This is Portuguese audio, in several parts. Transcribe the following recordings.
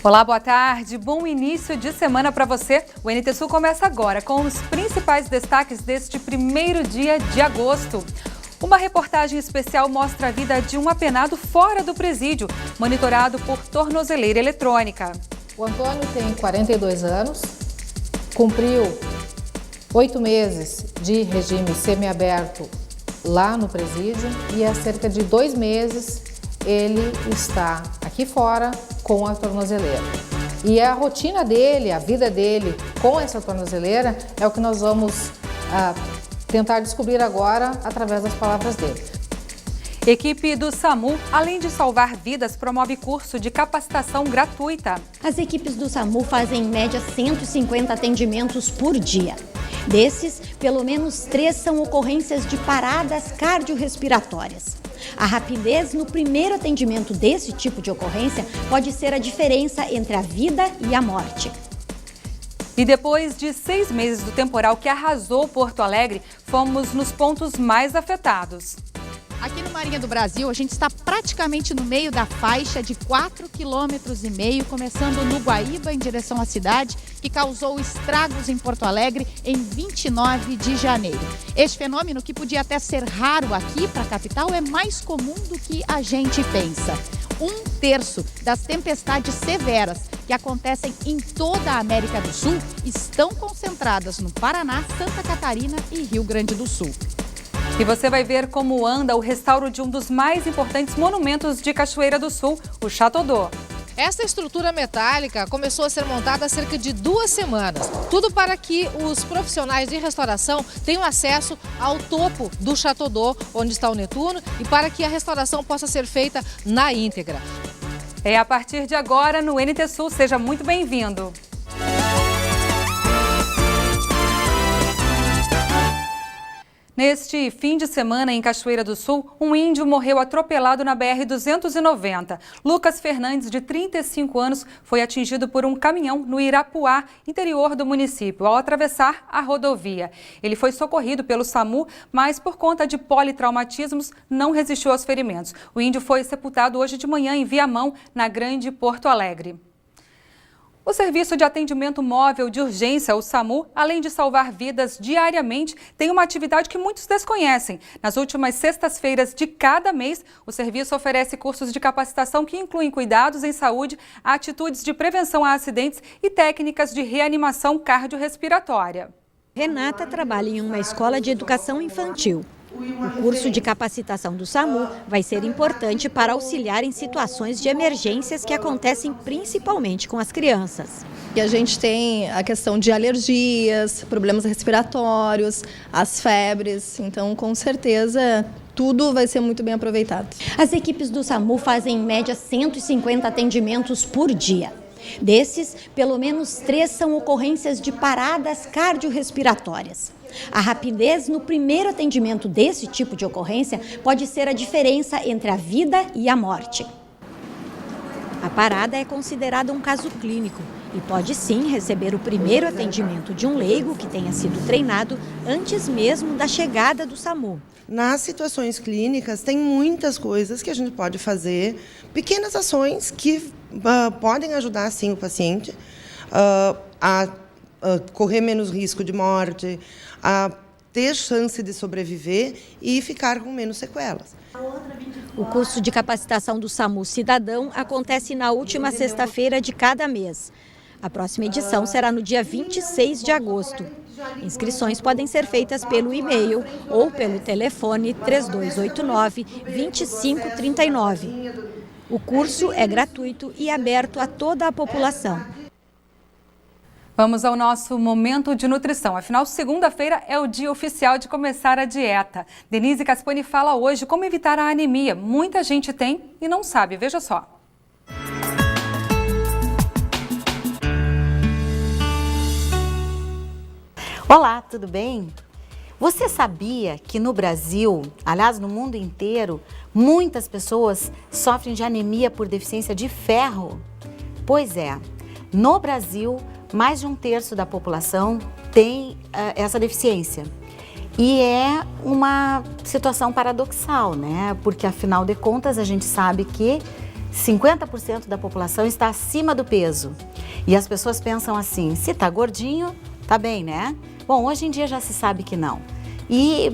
Olá, boa tarde. Bom início de semana para você. O NT Sul começa agora com os principais destaques deste primeiro dia de agosto. Uma reportagem especial mostra a vida de um apenado fora do presídio, monitorado por tornozeleira eletrônica. O Antônio tem 42 anos, cumpriu 8 meses de regime semiaberto lá no presídio e há cerca de 2 meses ele está aqui fora com a tornozeleira. E a rotina dele, a vida dele com essa tornozeleira é o que nós vamos tentar descobrir agora através das palavras dele. Equipe do SAMU, além de salvar vidas, promove curso de capacitação gratuita. As equipes do SAMU fazem em média 150 atendimentos por dia. Desses, pelo menos 3 são ocorrências de paradas cardiorrespiratórias. A rapidez no primeiro atendimento desse tipo de ocorrência pode ser a diferença entre a vida e a morte. E depois de 6 meses do temporal que arrasou Porto Alegre, fomos nos pontos mais afetados. Aqui no Marinha do Brasil, a gente está praticamente no meio da faixa de 4,5 km, começando no Guaíba, em direção à cidade, que causou estragos em Porto Alegre em 29 de janeiro. Este fenômeno, que podia até ser raro aqui para a capital, é mais comum do que a gente pensa. 1/3 das tempestades severas que acontecem em toda a América do Sul estão concentradas no Paraná, Santa Catarina e Rio Grande do Sul. E você vai ver como anda o restauro de um dos mais importantes monumentos de Cachoeira do Sul, o Chateau d'Eau. Essa estrutura metálica começou a ser montada há cerca de 2 semanas. Tudo para que os profissionais de restauração tenham acesso ao topo do Chateau d'Eau, onde está o Netuno, e para que a restauração possa ser feita na íntegra. É a partir de agora no NT Sul. Seja muito bem-vindo. Neste fim de semana, em Cachoeira do Sul, um índio morreu atropelado na BR-290. Lucas Fernandes, de 35 anos, foi atingido por um caminhão no Irapuá, interior do município, ao atravessar a rodovia. Ele foi socorrido pelo SAMU, mas por conta de politraumatismos, não resistiu aos ferimentos. O índio foi sepultado hoje de manhã em Viamão, na Grande Porto Alegre. O Serviço de Atendimento Móvel de Urgência, o SAMU, além de salvar vidas diariamente, tem uma atividade que muitos desconhecem. Nas últimas sextas-feiras de cada mês, o serviço oferece cursos de capacitação que incluem cuidados em saúde, atitudes de prevenção a acidentes e técnicas de reanimação cardiorrespiratória. Renata trabalha em uma escola de educação infantil. O curso de capacitação do SAMU vai ser importante para auxiliar em situações de emergências que acontecem principalmente com as crianças. E a gente tem a questão de alergias, problemas respiratórios, as febres, então com certeza tudo vai ser muito bem aproveitado. As equipes do SAMU fazem em média 150 atendimentos por dia. Desses, pelo menos 3 são ocorrências de paradas cardiorrespiratórias. A rapidez no primeiro atendimento desse tipo de ocorrência pode ser a diferença entre a vida e a morte. A parada é considerada um caso clínico e pode sim receber o primeiro atendimento de um leigo que tenha sido treinado antes mesmo da chegada do SAMU. Nas situações clínicas, tem muitas coisas que a gente pode fazer, pequenas ações que podem ajudar, sim, o paciente a correr menos risco de morte, a ter chance de sobreviver e ficar com menos sequelas. O curso de capacitação do SAMU Cidadão acontece na última sexta-feira de cada mês. A próxima edição será no dia 26 de agosto. Inscrições podem ser feitas pelo e-mail ou pelo telefone 3289-2539. O curso é gratuito e aberto a toda a população. Vamos ao nosso momento de nutrição. Afinal, segunda-feira é o dia oficial de começar a dieta. Denise Caspani fala hoje como evitar a anemia. Muita gente tem e não sabe. Veja só. Olá, tudo bem? Você sabia que no Brasil, aliás, no mundo inteiro, muitas pessoas sofrem de anemia por deficiência de ferro? Pois é, no Brasil, mais de 1/3 da população tem essa deficiência. E é uma situação paradoxal, né? Porque, afinal de contas, a gente sabe que 50% da população está acima do peso. E as pessoas pensam assim, se tá gordinho, tá bem, né? Bom, hoje em dia já se sabe que não.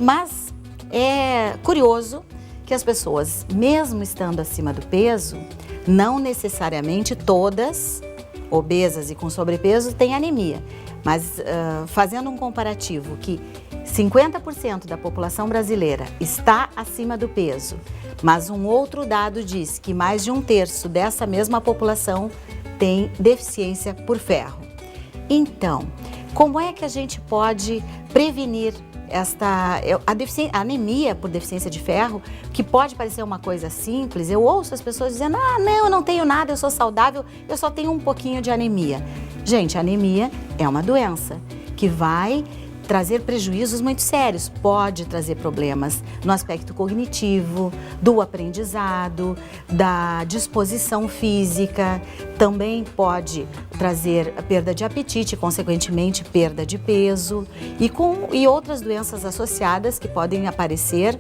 Mas é curioso que as pessoas, mesmo estando acima do peso, não necessariamente todas obesas e com sobrepeso têm anemia. Mas fazendo um comparativo que 50% da população brasileira está acima do peso, mas um outro dado diz que mais de 1/3 dessa mesma população tem deficiência por ferro. Então, como é que a gente pode prevenir a anemia por deficiência de ferro, que pode parecer uma coisa simples? Eu ouço as pessoas dizendo, não, eu não tenho nada, eu sou saudável, eu só tenho um pouquinho de anemia. Gente, a anemia é uma doença que vai trazer prejuízos muito sérios, pode trazer problemas no aspecto cognitivo, do aprendizado, da disposição física, também pode trazer perda de apetite, consequentemente perda de peso e outras doenças associadas que podem aparecer,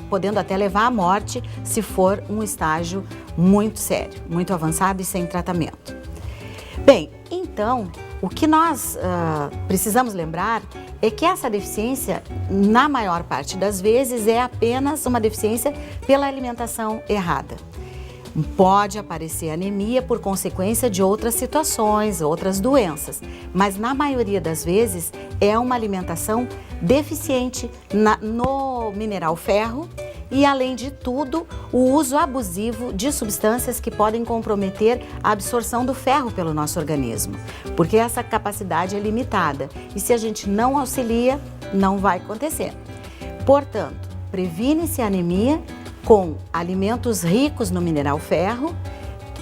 podendo até levar à morte se for um estágio muito sério, muito avançado e sem tratamento. Bem, então, o que nós precisamos lembrar é que essa deficiência, na maior parte das vezes, é apenas uma deficiência pela alimentação errada. Pode aparecer anemia por consequência de outras situações, outras doenças, mas na maioria das vezes é uma alimentação deficiente no mineral ferro e, além de tudo, o uso abusivo de substâncias que podem comprometer a absorção do ferro pelo nosso organismo, porque essa capacidade é limitada e se a gente não auxilia, não vai acontecer. Portanto, previne-se a anemia com alimentos ricos no mineral ferro,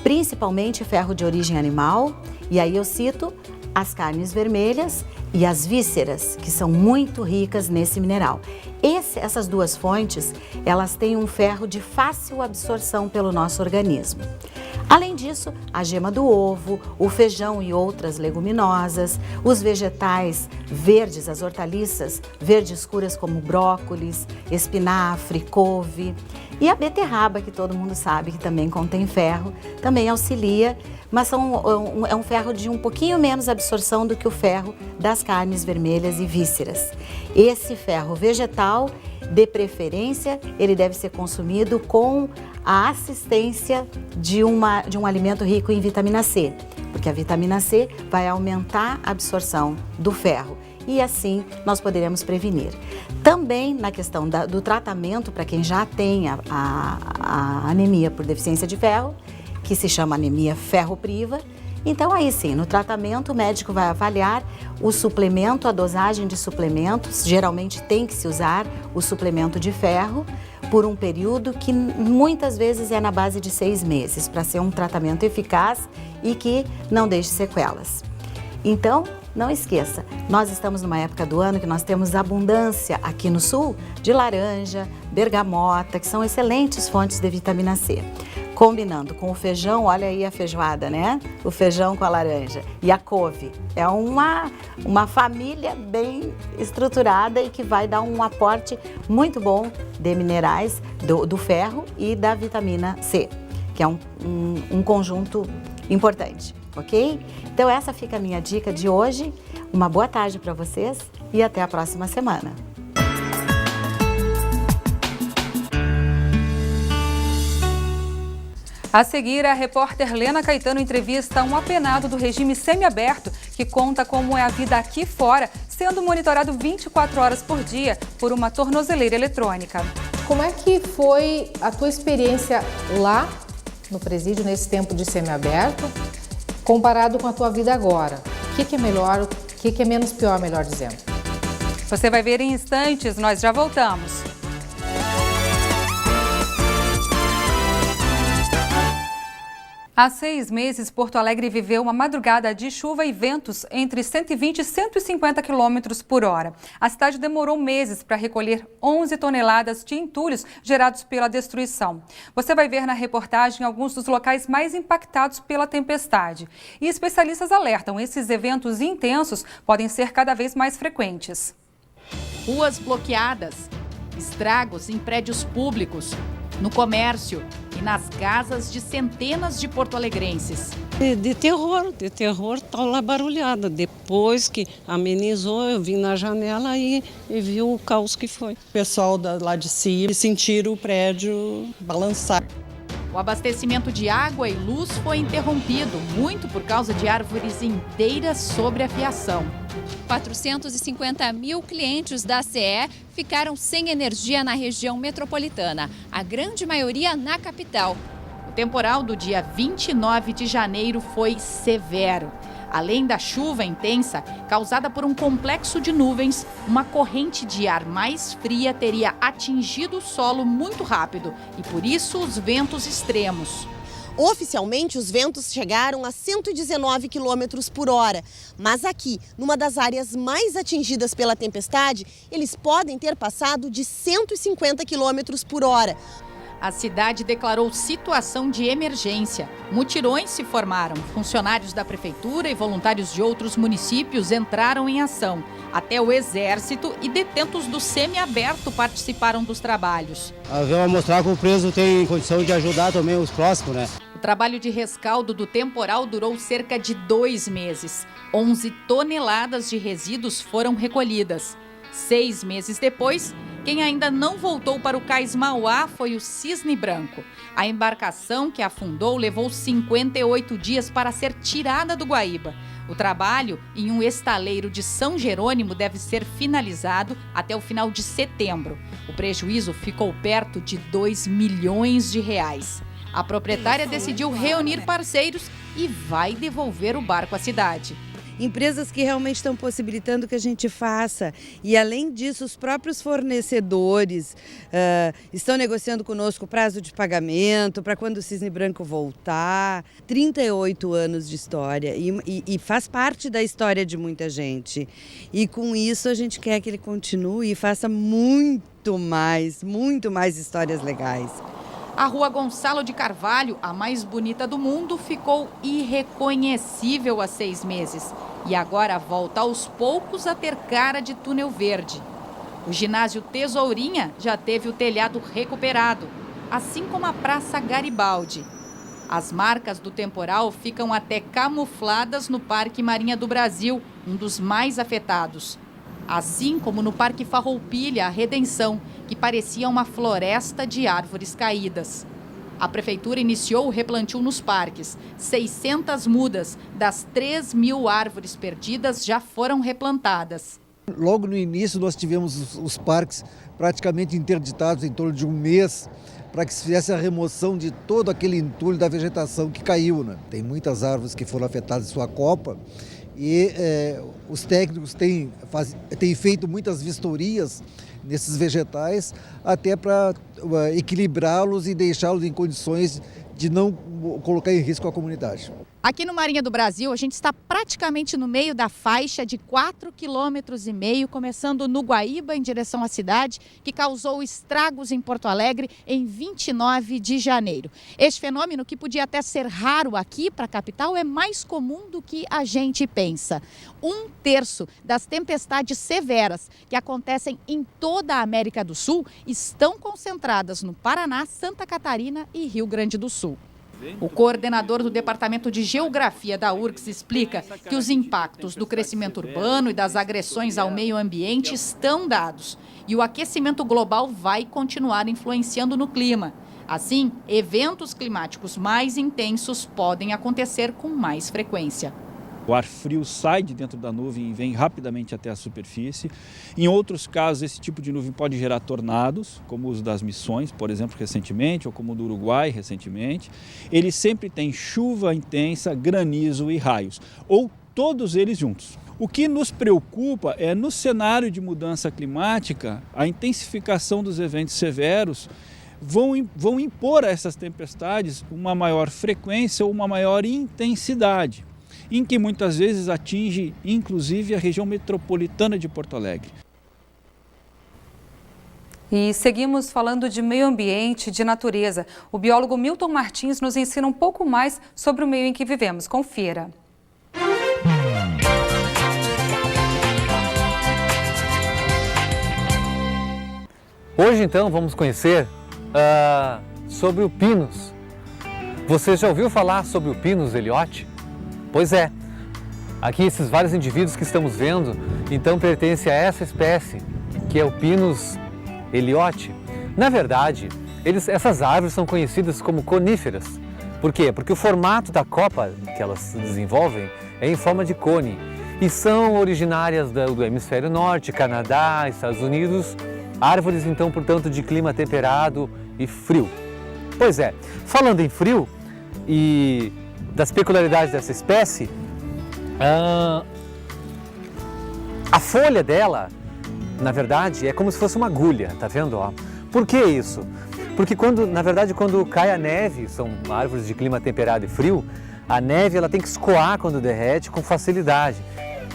principalmente ferro de origem animal, e aí eu cito as carnes vermelhas e as vísceras, que são muito ricas nesse mineral. Essas duas fontes, elas têm um ferro de fácil absorção pelo nosso organismo. Além disso, a gema do ovo, o feijão e outras leguminosas, os vegetais verdes, as hortaliças verdes escuras como brócolis, espinafre, couve e a beterraba, que todo mundo sabe que também contém ferro, também auxilia, mas é um ferro de um pouquinho menos absorção do que o ferro das carnes vermelhas e vísceras. Esse ferro vegetal, de preferência, ele deve ser consumido com a assistência de um alimento rico em vitamina C, porque a vitamina C vai aumentar a absorção do ferro e assim nós poderemos prevenir. Também na questão do tratamento para quem já tem a anemia por deficiência de ferro, que se chama anemia ferropriva. Então aí sim, no tratamento o médico vai avaliar o suplemento, a dosagem de suplementos, geralmente tem que se usar o suplemento de ferro por um período que muitas vezes é na base de 6 meses, para ser um tratamento eficaz e que não deixe sequelas. Então, não esqueça, nós estamos numa época do ano que nós temos abundância aqui no sul de laranja, bergamota, que são excelentes fontes de vitamina C. Combinando com o feijão, olha aí a feijoada, né? O feijão com a laranja e a couve. É uma família bem estruturada e que vai dar um aporte muito bom de minerais, do ferro e da vitamina C, que é um conjunto importante, ok? Então essa fica a minha dica de hoje. Uma boa tarde para vocês e até a próxima semana. A seguir, a repórter Lena Caetano entrevista um apenado do regime semiaberto que conta como é a vida aqui fora, sendo monitorado 24 horas por dia por uma tornozeleira eletrônica. Como é que foi a tua experiência lá no presídio, nesse tempo de semiaberto, comparado com a tua vida agora? O que é melhor, o que é menos pior, melhor dizendo? Você vai ver em instantes, nós já voltamos. Há 6 meses, Porto Alegre viveu uma madrugada de chuva e ventos entre 120 e 150 km por hora. A cidade demorou meses para recolher 11 toneladas de entulhos gerados pela destruição. Você vai ver na reportagem alguns dos locais mais impactados pela tempestade. E especialistas alertam, esses eventos intensos podem ser cada vez mais frequentes. Ruas bloqueadas, estragos em prédios públicos, no comércio e nas casas de centenas de porto-alegrenses. De terror, tá lá barulhada. Depois que amenizou, eu vim na janela e vi o caos que foi. O pessoal lá de cima sentiram o prédio balançar. O abastecimento de água e luz foi interrompido, muito por causa de árvores inteiras sobre a fiação. 450 mil clientes da CE ficaram sem energia na região metropolitana, a grande maioria na capital. O temporal do dia 29 de janeiro foi severo. Além da chuva intensa, causada por um complexo de nuvens, uma corrente de ar mais fria teria atingido o solo muito rápido e, por isso, os ventos extremos. Oficialmente, os ventos chegaram a 119 km por hora. Mas aqui, numa das áreas mais atingidas pela tempestade, eles podem ter passado de 150 km por hora. A cidade declarou situação de emergência. Mutirões se formaram. Funcionários da prefeitura e voluntários de outros municípios entraram em ação. Até o Exército e detentos do semiaberto participaram dos trabalhos. Vamos mostrar que o preso tem condição de ajudar também os próximos, né? O trabalho de rescaldo do temporal durou cerca de 2 meses. 11 toneladas de resíduos foram recolhidas. 6 meses depois, quem ainda não voltou para o Cais Mauá foi o Cisne Branco. A embarcação que afundou levou 58 dias para ser tirada do Guaíba. O trabalho em um estaleiro de São Jerônimo deve ser finalizado até o final de setembro. O prejuízo ficou perto de R$2 milhões. A proprietária decidiu reunir parceiros e vai devolver o barco à cidade. Empresas que realmente estão possibilitando que a gente faça. E, além disso, os próprios fornecedores estão negociando conosco o prazo de pagamento para quando o Cisne Branco voltar. 38 anos de história e faz parte da história de muita gente. E, com isso, a gente quer que ele continue e faça muito mais histórias legais. A Rua Gonçalo de Carvalho, a mais bonita do mundo, ficou irreconhecível há 6 meses. E agora volta aos poucos a ter cara de túnel verde. O ginásio Tesourinha já teve o telhado recuperado, assim como a Praça Garibaldi. As marcas do temporal ficam até camufladas no Parque Marinha do Brasil, um dos mais afetados. Assim como no Parque Farroupilha, a Redenção, que parecia uma floresta de árvores caídas. A prefeitura iniciou o replantio nos parques. 600 mudas das 3.000 árvores perdidas já foram replantadas. Logo no início nós tivemos os parques praticamente interditados em torno de 1 mês para que se fizesse a remoção de todo aquele entulho da vegetação que caiu, né? Tem muitas árvores que foram afetadas em sua copa e os técnicos têm feito muitas vistorias nesses vegetais até para equilibrá-los e deixá-los em condições de não colocar em risco a comunidade. Aqui no Marinha do Brasil, a gente está praticamente no meio da faixa de 4,5 km, começando no Guaíba, em direção à cidade, que causou estragos em Porto Alegre em 29 de janeiro. Este fenômeno, que podia até ser raro aqui para a capital, é mais comum do que a gente pensa. 1/3 das tempestades severas que acontecem em toda a América do Sul estão concentradas no Paraná, Santa Catarina e Rio Grande do Sul. O coordenador do Departamento de Geografia da URGS explica que os impactos do crescimento urbano e das agressões ao meio ambiente estão dados e o aquecimento global vai continuar influenciando no clima. Assim, eventos climáticos mais intensos podem acontecer com mais frequência. O ar frio sai de dentro da nuvem e vem rapidamente até a superfície. Em outros casos, esse tipo de nuvem pode gerar tornados, como os das Missões, por exemplo, recentemente, ou como o do Uruguai, recentemente. Ele sempre tem chuva intensa, granizo e raios, ou todos eles juntos. O que nos preocupa é, no cenário de mudança climática, a intensificação dos eventos severos vão impor a essas tempestades uma maior frequência ou uma maior intensidade, em que muitas vezes atinge, inclusive, a região metropolitana de Porto Alegre. E seguimos falando de meio ambiente, de natureza. O biólogo Milton Martins nos ensina um pouco mais sobre o meio em que vivemos. Confira. Hoje, então, vamos conhecer sobre o Pinus. Você já ouviu falar sobre o Pinus ellioti? Pois é, aqui esses vários indivíduos que estamos vendo, então pertencem a essa espécie, que é o Pinus ellioti. Na verdade, essas árvores são conhecidas como coníferas. Por quê? Porque o formato da copa que elas desenvolvem é em forma de cone e são originárias do hemisfério norte, Canadá, Estados Unidos, árvores então, portanto, de clima temperado e frio. Pois é, falando em frio e das peculiaridades dessa espécie, a folha dela, na verdade, é como se fosse uma agulha, tá vendo? Ó? Por que isso? Porque na verdade, quando cai a neve, são árvores de clima temperado e frio, a neve ela tem que escoar quando derrete com facilidade.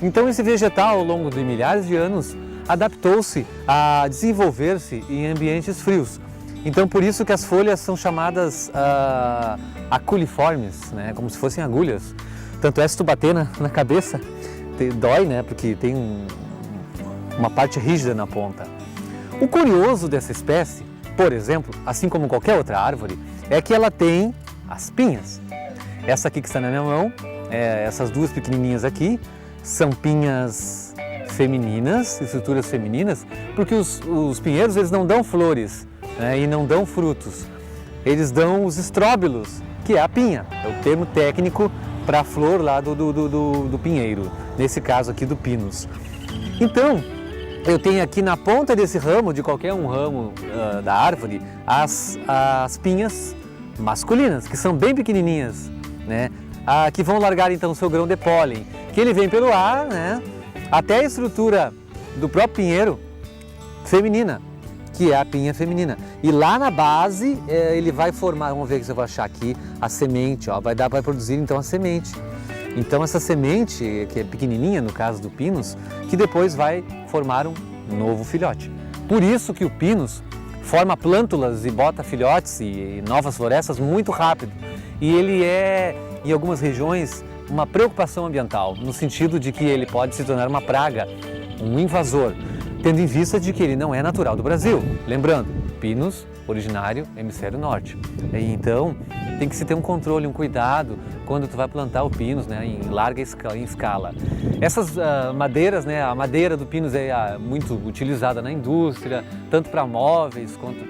Então esse vegetal, ao longo de milhares de anos, adaptou-se a desenvolver-se em ambientes frios. Então por isso que as folhas são chamadas aculiformes, né? Como se fossem agulhas. Tanto é, se tu bater na cabeça, dói, né? Porque tem uma parte rígida na ponta. O curioso dessa espécie, por exemplo, assim como qualquer outra árvore, é que ela tem as pinhas. Essa aqui que está na minha mão, essas duas pequenininhas aqui, são pinhas femininas, estruturas femininas, porque os pinheiros eles não dão flores, né, e não dão frutos. Eles dão os estróbilos, que é a pinha, é o termo técnico para a flor lá do pinheiro, nesse caso aqui do pinus. Então, eu tenho aqui na ponta desse ramo, de qualquer um ramo da árvore, as pinhas masculinas, que são bem pequenininhas, né? Que vão largar então o seu grão de pólen, que ele vem pelo ar, né? Até a estrutura do próprio pinheiro feminina, que é a pinha feminina. E lá na base ele vai formar, vamos ver se eu vou achar aqui, a semente, ó, vai produzir então a semente. Então essa semente, que é pequenininha no caso do pinus, que depois vai formar um novo filhote. Por isso que o pinus forma plântulas e bota filhotes e novas florestas muito rápido. E ele é, em algumas regiões, uma preocupação ambiental, no sentido de que ele pode se tornar uma praga, um invasor, tendo em vista de que ele não é natural do Brasil. Lembrando, pinus originário hemisfério norte. Então, tem que se ter um controle, um cuidado quando tu vai plantar o pinus, né, em larga escala. Essas madeiras, né, a madeira do pinus é muito utilizada na indústria, tanto para móveis quanto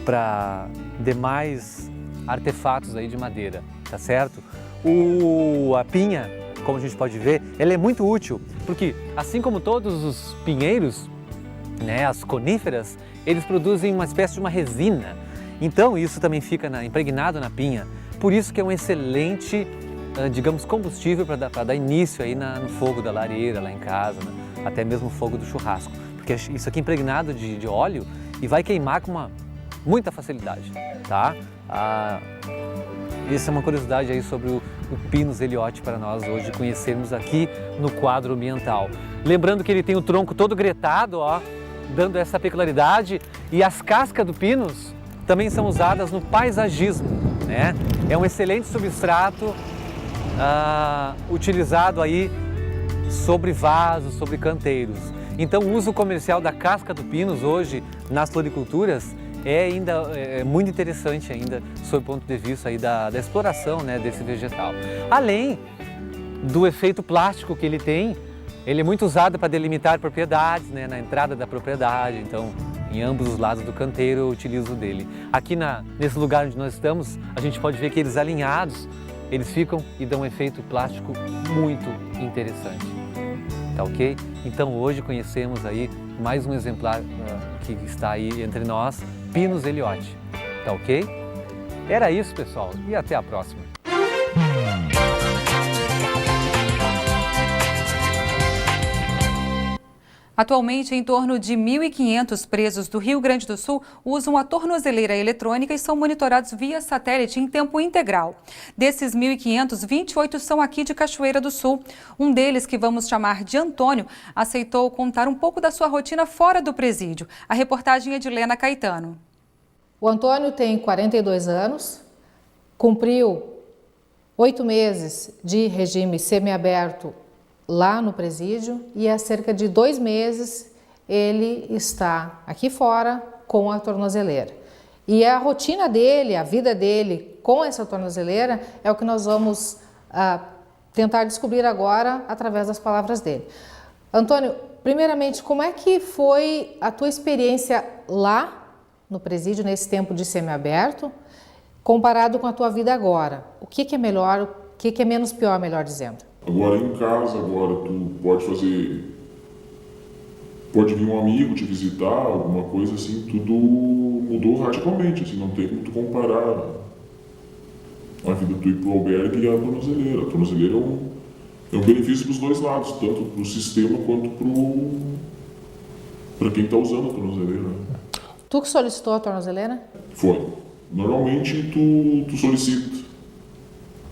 para demais artefatos aí de madeira, tá certo? A pinha, como a gente pode ver, ela é muito útil, porque assim como todos os pinheiros, né, as coníferas, eles produzem uma espécie de uma resina. Então isso também fica impregnado na pinha. Por isso que é um excelente, digamos, combustível para dar início aí no fogo da lareira lá em casa, né? Até mesmo o fogo do churrasco. Porque isso aqui é impregnado de óleo e vai queimar com muita facilidade, tá? Essa é uma curiosidade aí sobre o Pinus ellioti para nós hoje conhecermos aqui no quadro ambiental. Lembrando que ele tem o tronco todo gretado, ó, dando essa peculiaridade, e as cascas do pinus também são usadas no paisagismo, né? É um excelente substrato utilizado aí sobre vasos, sobre canteiros. Então o uso comercial da casca do pinus hoje nas floriculturas é muito interessante ainda, sob o ponto de vista aí da exploração, né, desse vegetal. Além do efeito plástico que ele tem, ele é muito usado para delimitar propriedades, né, na entrada da propriedade, então em ambos os lados do canteiro eu utilizo dele. Aqui nesse lugar onde nós estamos, a gente pode ver que eles alinhados, eles ficam e dão um efeito plástico muito interessante, tá ok? Então hoje conhecemos aí mais um exemplar que está aí entre nós, Pinus ellioti, tá ok? Era isso, pessoal, e até a próxima. Atualmente, em torno de 1.500 presos do Rio Grande do Sul usam a tornozeleira eletrônica e são monitorados via satélite em tempo integral. Desses 1.500, 28 são aqui de Cachoeira do Sul. Um deles, que vamos chamar de Antônio, aceitou contar um pouco da sua rotina fora do presídio. A reportagem é de Lena Caetano. O Antônio tem 42 anos, cumpriu 8 meses de regime semiaberto lá no presídio e há cerca de 2 meses ele está aqui fora com a tornozeleira. E a rotina dele, a vida dele com essa tornozeleira é o que nós vamos tentar descobrir agora através das palavras dele. Antônio, primeiramente, como é que foi a tua experiência lá no presídio, nesse tempo de semiaberto, comparado com a tua vida agora? O que é melhor, o que é menos pior, melhor dizendo? Agora em casa, agora tu pode fazer... Pode vir um amigo te visitar, alguma coisa assim, tudo mudou radicalmente, assim, não tem como tu comparar a vida tu ir pro albergue e a tornozeleira. A tornozeleira é um benefício para os dois lados, tanto para o sistema quanto para quem está usando a tornozeleira. Tu que solicitou a tornozeleira? Foi. Normalmente tu solicita.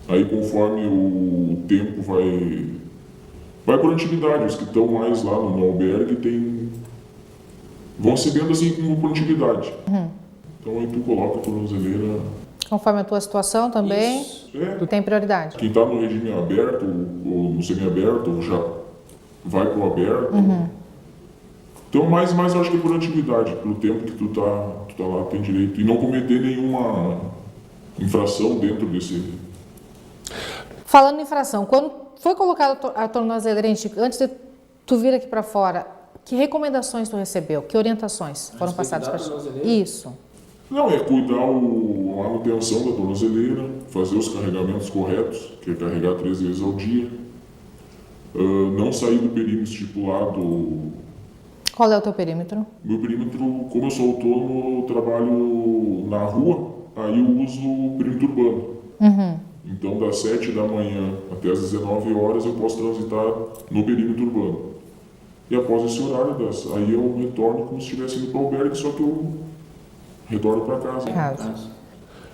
Aí conforme o tempo vai por antiguidade. Os que estão mais lá no albergue vão recebendo assim por antiguidade. Então aí tu coloca a tornozeleira. Conforme a tua situação também, tu tem prioridade. Quem está no regime aberto ou no semiaberto ou já vai para o aberto. Então mais eu acho que é por antiguidade, pelo tempo que tu tá lá, tem direito. E não cometer nenhuma infração dentro desse... Falando em infração, quando foi colocada a tornozeleira, antes de tu vir aqui para fora, que recomendações tu recebeu? Que orientações foram passadas para ti? Isso. Não, é cuidar a manutenção da tornozeleira, fazer os carregamentos corretos, que é carregar 3 vezes ao dia. Não sair do perímetro estipulado. Qual é o teu perímetro? Meu perímetro, como eu sou autônomo, eu trabalho na rua, aí eu uso o perímetro urbano. Então, das 7 da manhã até as 19 horas, eu posso transitar no perímetro urbano. E após esse horário, aí eu retorno como se estivesse indo para o albergue, só que eu retorno para casa.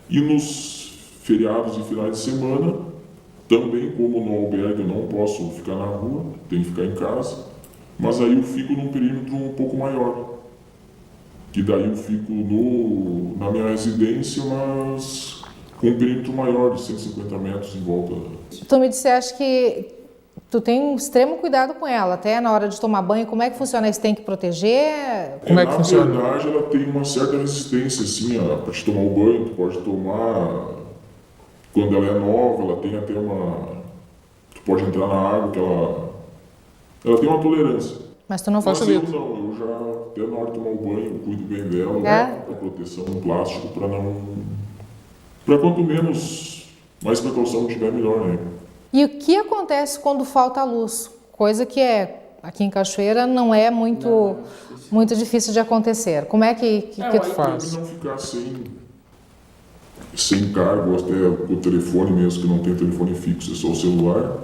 E nos feriados e finais de semana, também como no albergue eu não posso ficar na rua, tenho que ficar em casa, mas aí eu fico num perímetro um pouco maior. Que daí eu fico na minha residência, mas com um perímetro maior de 150 metros em volta. Tu me disseste que tu tem um extremo cuidado com ela, até na hora de tomar banho. Como é que funciona isso? Tem que proteger? Como é que funciona? Na verdade, ela tem uma certa resistência, assim, para te tomar o banho. Tu pode tomar... Quando ela é nova, ela tem até tu pode entrar na água, que ela tem uma tolerância. Mas tu não faz isso? Mas eu já, até na hora de tomar o banho, eu cuido bem dela, a proteção no plástico, para quanto mais precaução tiver, melhor, né? E o que acontece quando falta a luz? Coisa que aqui em Cachoeira não é muito difícil de acontecer. Como é que tu faz? Não ficar sem cargo, até o telefone mesmo, que não tem telefone fixo, é só o celular.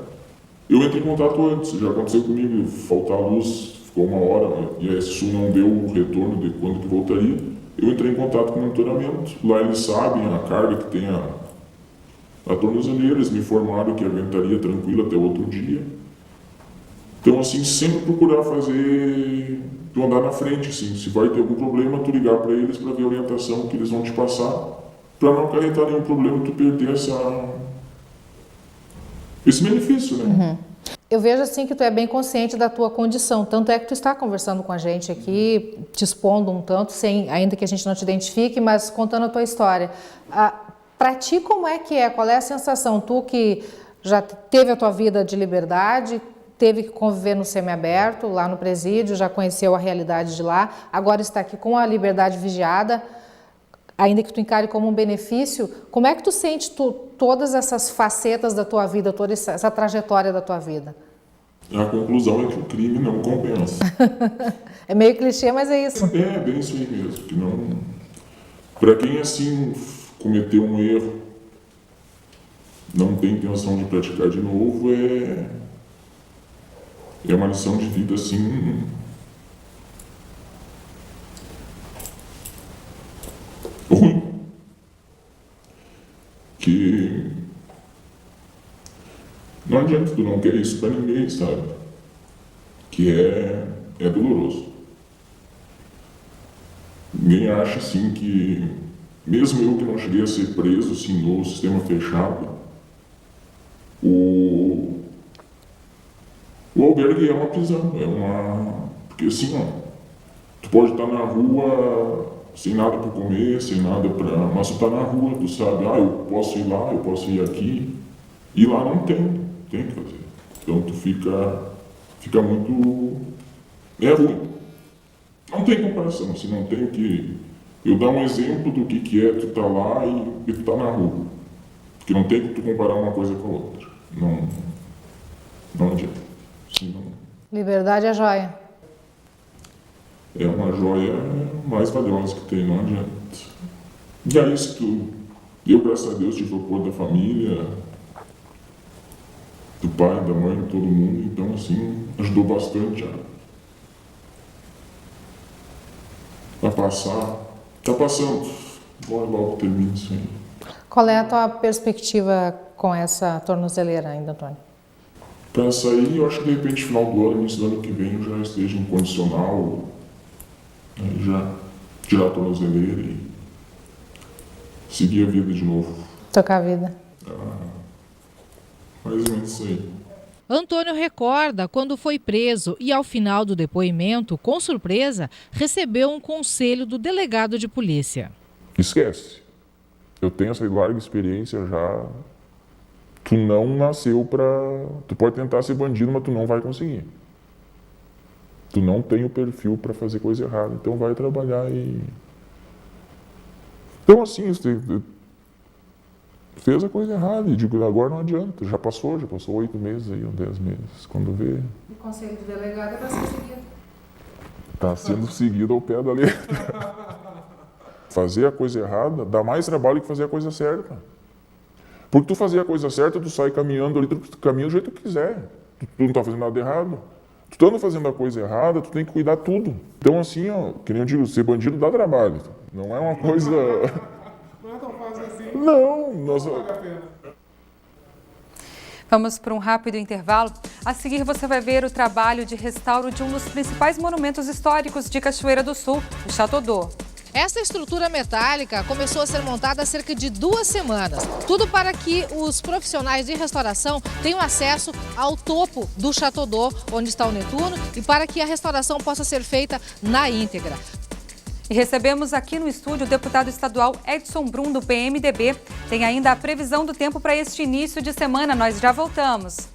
Eu entro em contato antes, já aconteceu comigo, faltar a luz, ficou 1 hora, e a SSU não deu o retorno de quando que voltaria. Eu entrei em contato com o monitoramento, lá eles sabem a carga que tem a tornozeleira, eles me informaram que aguentaria tranquilo até outro dia. Então, assim, sempre procurar tu andar na frente, assim, se vai ter algum problema, tu ligar para eles para ver a orientação que eles vão te passar, para não acarretar nenhum problema, tu perder esse benefício, né? Eu vejo assim que tu é bem consciente da tua condição, tanto é que tu está conversando com a gente aqui, te expondo um tanto, ainda que a gente não te identifique, mas contando a tua história. Para ti, como é que é? Qual é a sensação? Tu que já teve a tua vida de liberdade, teve que conviver no semiaberto, lá no presídio, já conheceu a realidade de lá, agora está aqui com a liberdade vigiada, ainda que tu encare como um benefício, como é que tu sente todas essas facetas da tua vida, toda essa trajetória da tua vida? A conclusão é que o crime não compensa. É meio clichê, mas é isso. É bem isso aí mesmo. Que não... Para quem assim cometeu um erro, não tem intenção de praticar de novo, é uma lição de vida assim... ruim. Que não adianta, tu não quer isso para ninguém, sabe? Que é doloroso. Ninguém acha assim que, mesmo eu que não cheguei a ser preso assim no sistema fechado, o albergue é uma prisão, porque assim, tu pode estar na rua sem nada para comer, sem nada para... Mas tu tá na rua, tu sabe, eu posso ir lá, eu posso ir aqui. E lá não tem que fazer. Então tu fica muito... É ruim. Não tem comparação, assim, não tem que... Eu dar um exemplo do que é tu tá lá e tu tá na rua. Porque não tem que tu comparar uma coisa com a outra. Não adianta. Senão... Liberdade é joia. É uma joia mais valiosa que tem, não adianta. E aí, se tu... Eu, graças a Deus, tive o apoio da família, do pai, da mãe, de todo mundo. Então, assim, ajudou bastante a passar. Tá passando. Bora logo termina isso aí. Qual é a tua perspectiva com essa tornozeleira ainda, Antônio? Para sair, eu acho que de repente, final do ano, início do ano que vem, eu já esteja em condicional, aí já tirar a tornozeleira e seguir a vida de novo. Tocar a vida. Mais ou menos isso aí. Antônio recorda quando foi preso e, ao final do depoimento, com surpresa, recebeu um conselho do delegado de polícia. Esquece. Eu tenho essa larga experiência já. Tu não nasceu pra... Tu pode tentar ser bandido, mas tu não vai conseguir. Tu não tem o perfil para fazer coisa errada, então vai trabalhar e... Então assim, fez a coisa errada e digo, agora não adianta, já passou 8 meses aí, ou 10 meses, quando vê... O conselho do delegado é para ser seguido. Está sendo seguido ao pé da letra. Fazer a coisa errada dá mais trabalho que fazer a coisa certa. Porque tu fazer a coisa certa, tu sai caminhando ali, tu caminha do jeito que tu quiser. Tu não está fazendo nada errado. Tu estando fazendo a coisa errada, tu tem que cuidar tudo. Então assim, ó, que nem eu digo, ser bandido dá trabalho. Não é uma coisa... Não é tão fácil assim. Não, Vamos para um rápido intervalo. A seguir você vai ver o trabalho de restauro de um dos principais monumentos históricos de Cachoeira do Sul, o Chateau d'Eau. Essa estrutura metálica começou a ser montada há cerca de 2 semanas. Tudo para que os profissionais de restauração tenham acesso ao topo do Chateau d'Eau, onde está o Netuno, e para que a restauração possa ser feita na íntegra. E recebemos aqui no estúdio o deputado estadual Edson Brum, do PMDB. Tem ainda a previsão do tempo para este início de semana. Nós já voltamos.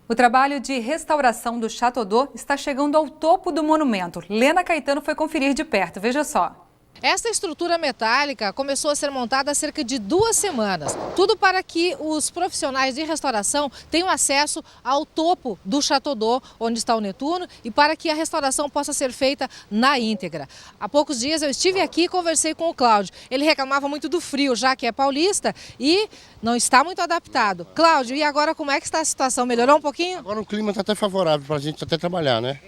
O trabalho de restauração do Chateau d'Eau está chegando ao topo do monumento. Lena Caetano foi conferir de perto, veja só. Esta estrutura metálica começou a ser montada há cerca de 2 semanas. Tudo para que os profissionais de restauração tenham acesso ao topo do Chateau d'Eau, onde está o Netuno, e para que a restauração possa ser feita na íntegra. Há poucos dias eu estive aqui e conversei com o Cláudio. Ele reclamava muito do frio, já que é paulista, e não está muito adaptado. Cláudio, e agora como é que está a situação? Melhorou um pouquinho? Agora o clima está até favorável para a gente até trabalhar, né?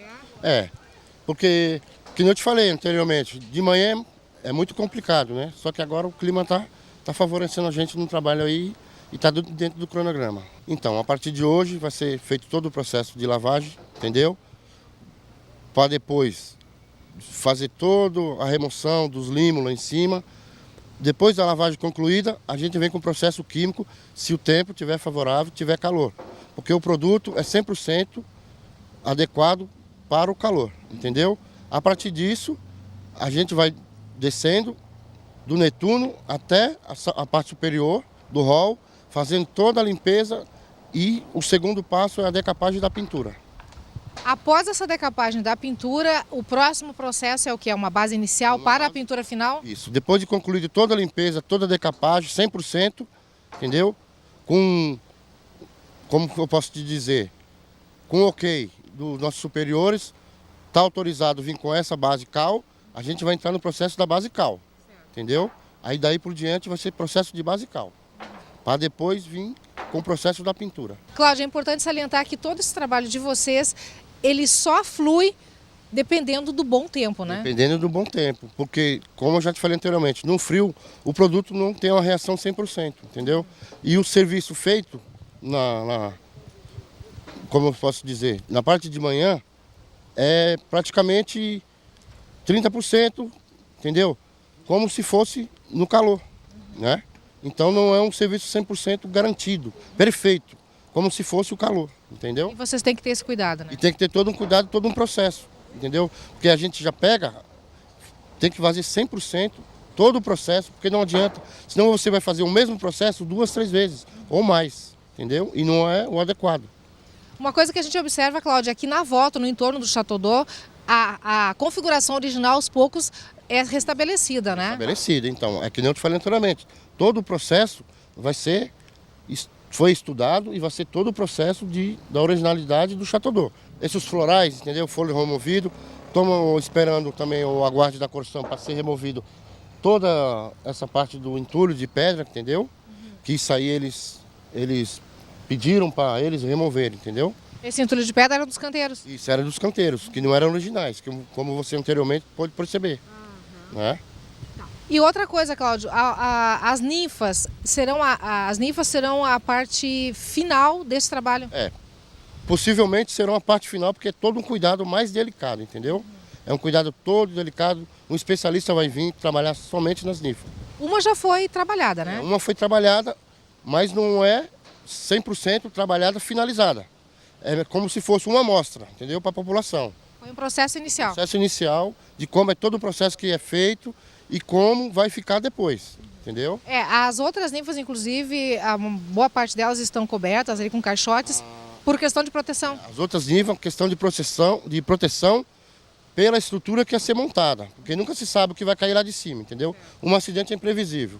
Porque, como eu te falei anteriormente, de manhã é muito complicado, né? Só que agora o clima está favorecendo a gente no trabalho aí e está dentro do cronograma. Então, a partir de hoje vai ser feito todo o processo de lavagem, entendeu? Para depois fazer toda a remoção dos limos lá em cima. Depois da lavagem concluída, a gente vem com o processo químico, se o tempo estiver favorável, tiver calor. Porque o produto é 100% adequado para o calor, entendeu? A partir disso, a gente vai descendo do Netuno até a parte superior do hall, fazendo toda a limpeza, e o segundo passo é a decapagem da pintura. Após essa decapagem da pintura, o próximo processo é o que? É uma base inicial para a pintura final? Isso, depois de concluído toda a limpeza, toda a decapagem, 100%, entendeu? Como eu posso te dizer, com o ok dos nossos superiores, está autorizado vir com essa base cal, a gente vai entrar no processo da base cal, entendeu? Aí daí por diante vai ser processo de base cal, para depois vir com o processo da pintura. Cláudia, é importante salientar que todo esse trabalho de vocês, ele só flui dependendo do bom tempo, né? Dependendo do bom tempo, porque, como eu já te falei anteriormente, no frio o produto não tem uma reação 100%, entendeu? E o serviço feito, como eu posso dizer, na parte de manhã, é praticamente 30%, entendeu? Como se fosse no calor, né? Então não é um serviço 100% garantido, perfeito, como se fosse o calor, entendeu? E vocês têm que ter esse cuidado, né? E tem que ter todo um cuidado, todo um processo, entendeu? Porque a gente já pega, tem que fazer 100% todo o processo, porque não adianta, senão você vai fazer o mesmo processo 2, 3 vezes ou mais, entendeu? E não é o adequado. Uma coisa que a gente observa, Cláudia, aqui na volta, no entorno do Chateau d'Eau, a configuração original, aos poucos, é restabelecida, né? Restabelecida, então, é que nem eu te falei anteriormente, todo o processo foi estudado e vai ser todo o processo da originalidade do Chateau d'Eau. Esses florais, entendeu? Foram removidos, estamos esperando também o aguarde da corção para ser removido toda essa parte do entulho de pedra, entendeu? Que isso aí eles pediram para eles removerem, entendeu? Esse entulho de pedra era dos canteiros? Isso era dos canteiros, que não eram originais, como você anteriormente pôde perceber. Né? E outra coisa, Cláudio, as ninfas serão a parte final desse trabalho? Possivelmente serão a parte final, porque é todo um cuidado mais delicado, entendeu? É um cuidado todo delicado, um especialista vai vir trabalhar somente nas ninfas. Uma já foi trabalhada, né? Uma foi trabalhada, mas não é 100% trabalhada, finalizada. É como se fosse uma amostra, entendeu? Para a população. Foi um processo inicial. Processo inicial, de como é todo o processo que é feito e como vai ficar depois, entendeu? As outras ninfas, inclusive, a boa parte delas estão cobertas ali com caixotes por questão de proteção. As outras ninfas, questão de proteção pela estrutura que ia ser montada, porque nunca se sabe o que vai cair lá de cima, entendeu? Um acidente é imprevisível,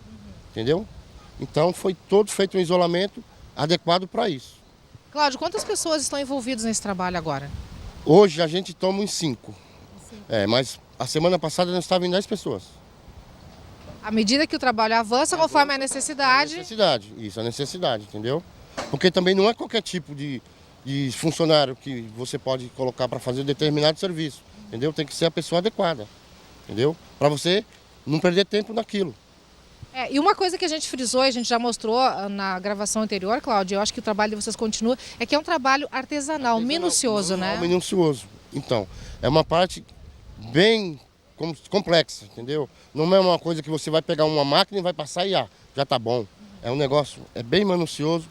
entendeu? Então foi todo feito um isolamento adequado para isso. Cláudio, quantas pessoas estão envolvidas nesse trabalho agora? Hoje a gente toma em 5. Mas a semana passada nós estávamos em 10 pessoas. À medida que o trabalho avança, conforme a necessidade... A necessidade, entendeu? Porque também não é qualquer tipo de funcionário que você pode colocar para fazer determinado serviço, entendeu? Tem que ser a pessoa adequada, entendeu? Para você não perder tempo naquilo. E uma coisa que a gente frisou, e a gente já mostrou na gravação anterior, Cláudio, eu acho que o trabalho de vocês continua, é que é um trabalho artesanal, minucioso, né? Minucioso. Então, é uma parte bem complexa, entendeu? Não é uma coisa que você vai pegar uma máquina e vai passar e já tá bom. É um negócio, bem minucioso,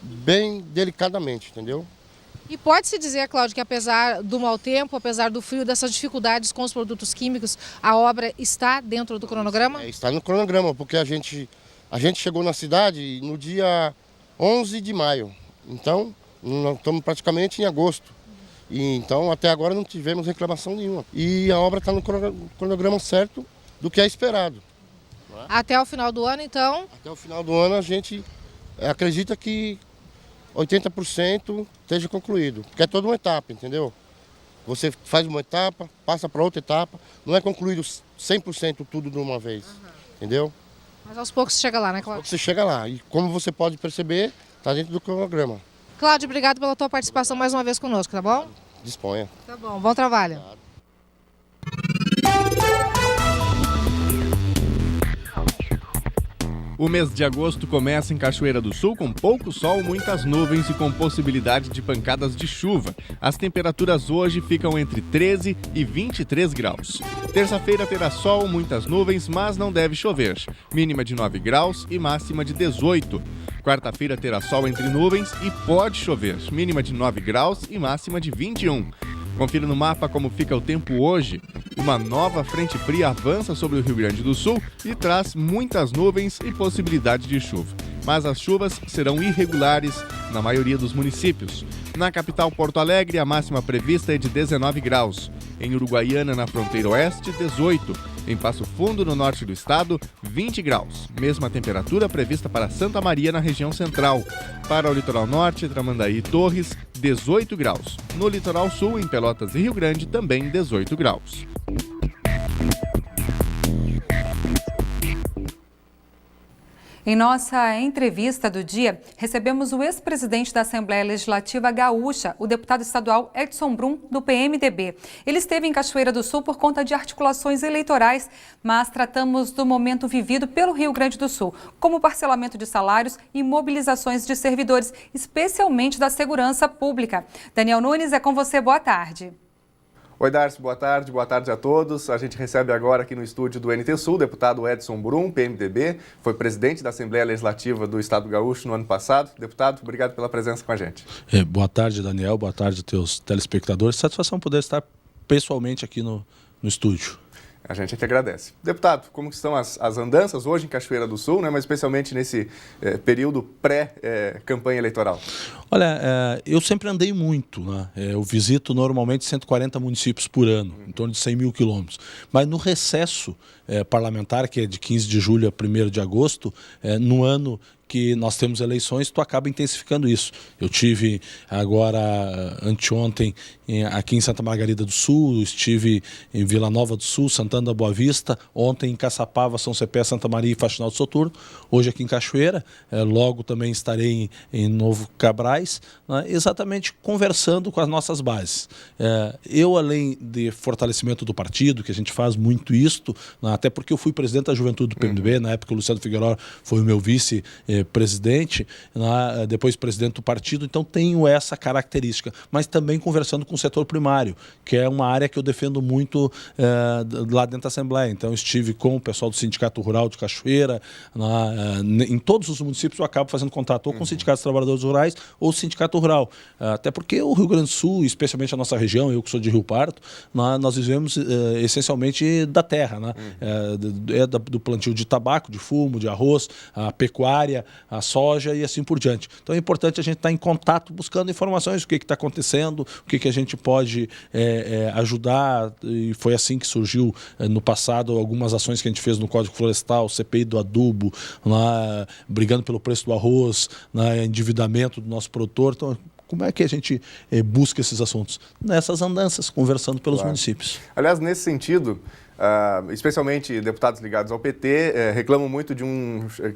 bem delicadamente, entendeu? E pode-se dizer, Cláudio, que apesar do mau tempo, apesar do frio, dessas dificuldades com os produtos químicos, a obra está dentro do cronograma? Está no cronograma, porque a gente chegou na cidade no dia 11 de maio. Então, nós estamos praticamente em agosto. E, então, até agora não tivemos reclamação nenhuma. E a obra está no cronograma certo do que é esperado. Até o final do ano, então? Até o final do ano a gente acredita que 80% esteja concluído, porque é toda uma etapa, entendeu? Você faz uma etapa, passa para outra etapa, não é concluído 100% tudo de uma vez, entendeu? Mas aos poucos você chega lá, né, Cláudio? Você chega lá e como você pode perceber, está dentro do cronograma. Cláudio, obrigado pela tua participação mais uma vez conosco, tá bom? Disponha. Tá bom, bom trabalho. O mês de agosto começa em Cachoeira do Sul com pouco sol, muitas nuvens e com possibilidade de pancadas de chuva. As temperaturas hoje ficam entre 13 e 23 graus. Terça-feira terá sol, muitas nuvens, mas não deve chover. Mínima de 9 graus e máxima de 18. Quarta-feira terá sol entre nuvens e pode chover. Mínima de 9 graus e máxima de 21. Confira no mapa como fica o tempo hoje. Uma nova frente fria avança sobre o Rio Grande do Sul e traz muitas nuvens e possibilidade de chuva. Mas as chuvas serão irregulares na maioria dos municípios. Na capital Porto Alegre, a máxima prevista é de 19 graus. Em Uruguaiana, na fronteira oeste, 18. Em Passo Fundo, no norte do estado, 20 graus. Mesma temperatura prevista para Santa Maria, na região central. Para o litoral norte, Tramandaí e Torres, 18 graus. No litoral sul, em Pelotas e Rio Grande, também 18 graus. Em nossa entrevista do dia, recebemos o ex-presidente da Assembleia Legislativa Gaúcha, o deputado estadual Edson Brum, do PMDB. Ele esteve em Cachoeira do Sul por conta de articulações eleitorais, mas tratamos do momento vivido pelo Rio Grande do Sul, como parcelamento de salários e mobilizações de servidores, especialmente da segurança pública. Daniel Nunes, é com você, boa tarde. Oi, Darcy, boa tarde a todos. A gente recebe agora aqui no estúdio do NT Sul o deputado Edson Brum, PMDB, foi presidente da Assembleia Legislativa do Estado Gaúcho no ano passado. Deputado, obrigado pela presença com a gente. Boa tarde, Daniel, boa tarde, teus telespectadores. Satisfação poder estar pessoalmente aqui no estúdio. A gente é que agradece. Deputado, como estão as andanças hoje em Cachoeira do Sul, né, mas especialmente nesse período pré-campanha eleitoral? Olha, eu sempre andei muito, né? Eu visito normalmente 140 municípios por ano, em torno de 100 mil quilômetros. Mas no recesso parlamentar, que é de 15 de julho a 1º de agosto, no ano que nós temos eleições, tu acaba intensificando isso. Eu tive agora, anteontem, aqui em Santa Margarida do Sul, estive em Vila Nova do Sul, Santana da Boa Vista, ontem em Caçapava, São Cepé, Santa Maria e Faxinal do Soturno, hoje aqui em Cachoeira, logo também estarei em Novo Cabrais, né, exatamente conversando com as nossas bases. Eu, além de fortalecimento do partido, que a gente faz muito isto, né, até porque eu fui presidente da Juventude do PMDB, na época o Luciano Figueiró foi o meu vice-presidente, depois presidente do partido, então tenho essa característica, mas também conversando com o setor primário, que é uma área que eu defendo muito lá dentro da Assembleia. Então estive com o pessoal do Sindicato Rural de Cachoeira, em todos os municípios eu acabo fazendo contato ou com o Sindicato dos Trabalhadores Rurais ou o Sindicato Rural, até porque o Rio Grande do Sul, especialmente a nossa região, eu que sou de Rio Pardo, nós vivemos essencialmente da terra, né? Do plantio de tabaco, de fumo, de arroz, a pecuária, a soja e assim por diante. Então é importante a gente estar em contato buscando informações, o que está acontecendo, o que a gente pode ajudar, e foi assim que surgiu no passado algumas ações que a gente fez no Código Florestal, CPI do adubo, brigando pelo preço do arroz, endividamento do nosso produtor. Então, como é que a gente busca esses assuntos? Nessas andanças, conversando pelos municípios. Aliás, nesse sentido, especialmente deputados ligados ao PT, reclamam muito de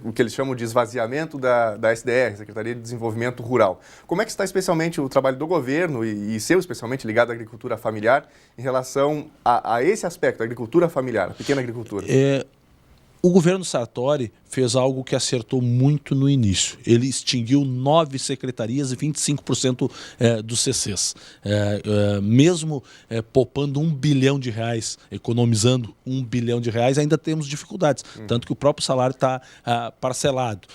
o que eles chamam de esvaziamento da SDR, Secretaria de Desenvolvimento Rural. Como é que está especialmente o trabalho do governo e seu, especialmente ligado à agricultura familiar, em relação a esse aspecto, a agricultura familiar, a pequena agricultura? O governo Sartori fez algo que acertou muito no início. Ele extinguiu 9 secretarias e 25% dos CCs. Mesmo poupando R$1 bilhão, economizando R$1 bilhão, ainda temos dificuldades. Tanto que o próprio salário está parcelado.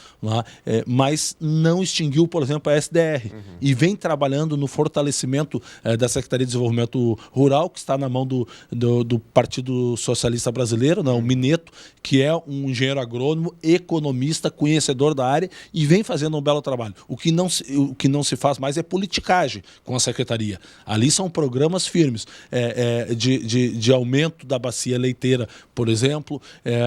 Mas não extinguiu, por exemplo, a SDR. E vem trabalhando no fortalecimento da Secretaria de Desenvolvimento Rural, que está na mão do Partido Socialista Brasileiro, o Mineto, que é um engenheiro agrônomo, economista, conhecedor da área e vem fazendo um belo trabalho. O que não se faz mais é politicagem com a secretaria. Ali são programas firmes de aumento da bacia leiteira, por exemplo,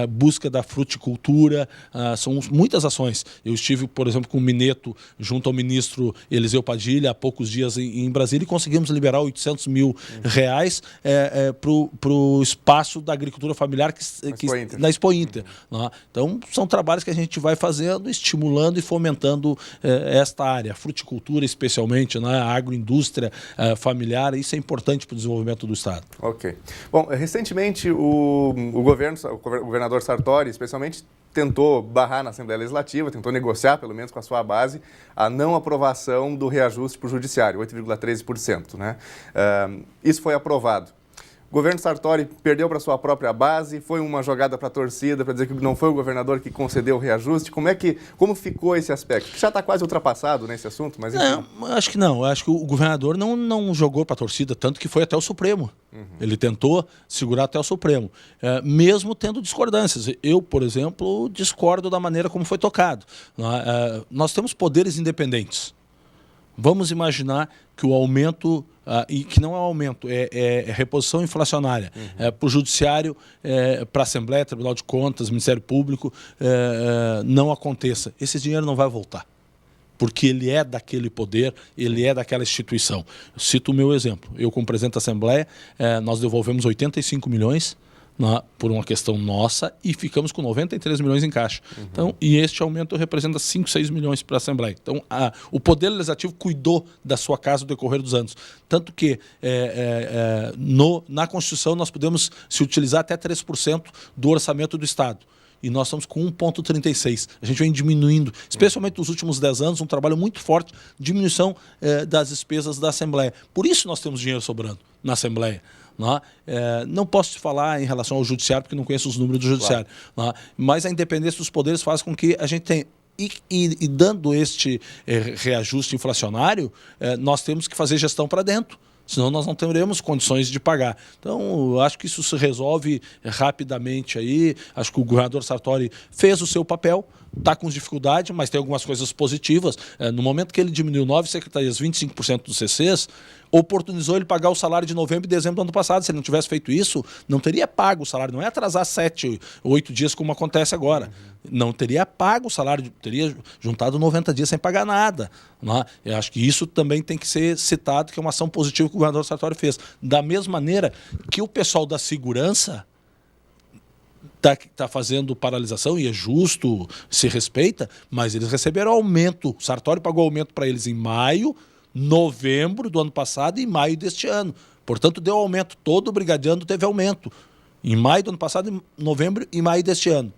busca da fruticultura, são muitas ações. Eu estive, por exemplo, com o Mineto, junto ao ministro Eliseu Padilha, há poucos dias em Brasília, e conseguimos liberar R$800 mil para o espaço da agricultura familiar na Expo Inter. Então, são trabalhos que a gente vai fazendo, estimulando e fomentando esta área, a fruticultura especialmente, a agroindústria familiar, isso é importante para o desenvolvimento do Estado. Ok. Bom, recentemente o governador Sartori, especialmente, tentou barrar na Assembleia Legislativa, tentou negociar, pelo menos com a sua base, a não aprovação do reajuste para o Judiciário, 8,13%. Né? Isso foi aprovado. O governo Sartori perdeu para sua própria base, foi uma jogada para a torcida para dizer que não foi o governador que concedeu o reajuste. Como ficou esse aspecto? Já está quase ultrapassado nesse assunto, mas enfim. Acho que não. Acho que o governador não jogou para a torcida, tanto que foi até o Supremo. Ele tentou segurar até o Supremo, mesmo tendo discordâncias. Eu, por exemplo, discordo da maneira como foi tocado. Nós temos poderes independentes. Vamos imaginar que o aumento, e que não é um aumento, é reposição inflacionária, para o Judiciário, para a Assembleia, Tribunal de Contas, Ministério Público, não aconteça. Esse dinheiro não vai voltar, porque ele é daquele poder, ele é daquela instituição. Eu cito o meu exemplo. Eu, como presidente da Assembleia, nós devolvemos 85 milhões por uma questão nossa e ficamos com 93 milhões em caixa. Então, e este aumento representa 5, 6 milhões para a Assembleia. Então, o Poder Legislativo cuidou da sua casa no decorrer dos anos. Tanto que na Constituição nós podemos se utilizar até 3% do orçamento do Estado. E nós estamos com 1,36. A gente vem diminuindo, especialmente nos últimos 10 anos, um trabalho muito forte de diminuição das despesas da Assembleia. Por isso nós temos dinheiro sobrando na Assembleia. Não posso te falar em relação ao judiciário, porque não conheço os números do judiciário. Mas a independência dos poderes faz com que a gente tenha... E dando este reajuste inflacionário, nós temos que fazer gestão para dentro. Senão nós não teremos condições de pagar. Então, acho que isso se resolve rapidamente aí. Acho que o governador Sartori fez o seu papel, está com dificuldade, mas tem algumas coisas positivas. No momento que ele diminuiu 9 secretarias, 25% dos CCs, oportunizou ele pagar o salário de novembro e dezembro do ano passado. Se ele não tivesse feito isso, não teria pago o salário. Não é atrasar 7, 8 dias como acontece agora. Não teria pago o salário, teria juntado 90 dias sem pagar nada. Eu acho que isso também tem que ser citado, que é uma ação positiva que o governador Sartori fez. Da mesma maneira que o pessoal da segurança está fazendo paralisação, e é justo, se respeita, mas eles receberam aumento. O Sartori pagou aumento para eles em maio, novembro do ano passado e maio deste ano. Portanto, deu aumento. Todo o brigadiano teve aumento. Em maio do ano passado, em novembro e maio deste ano.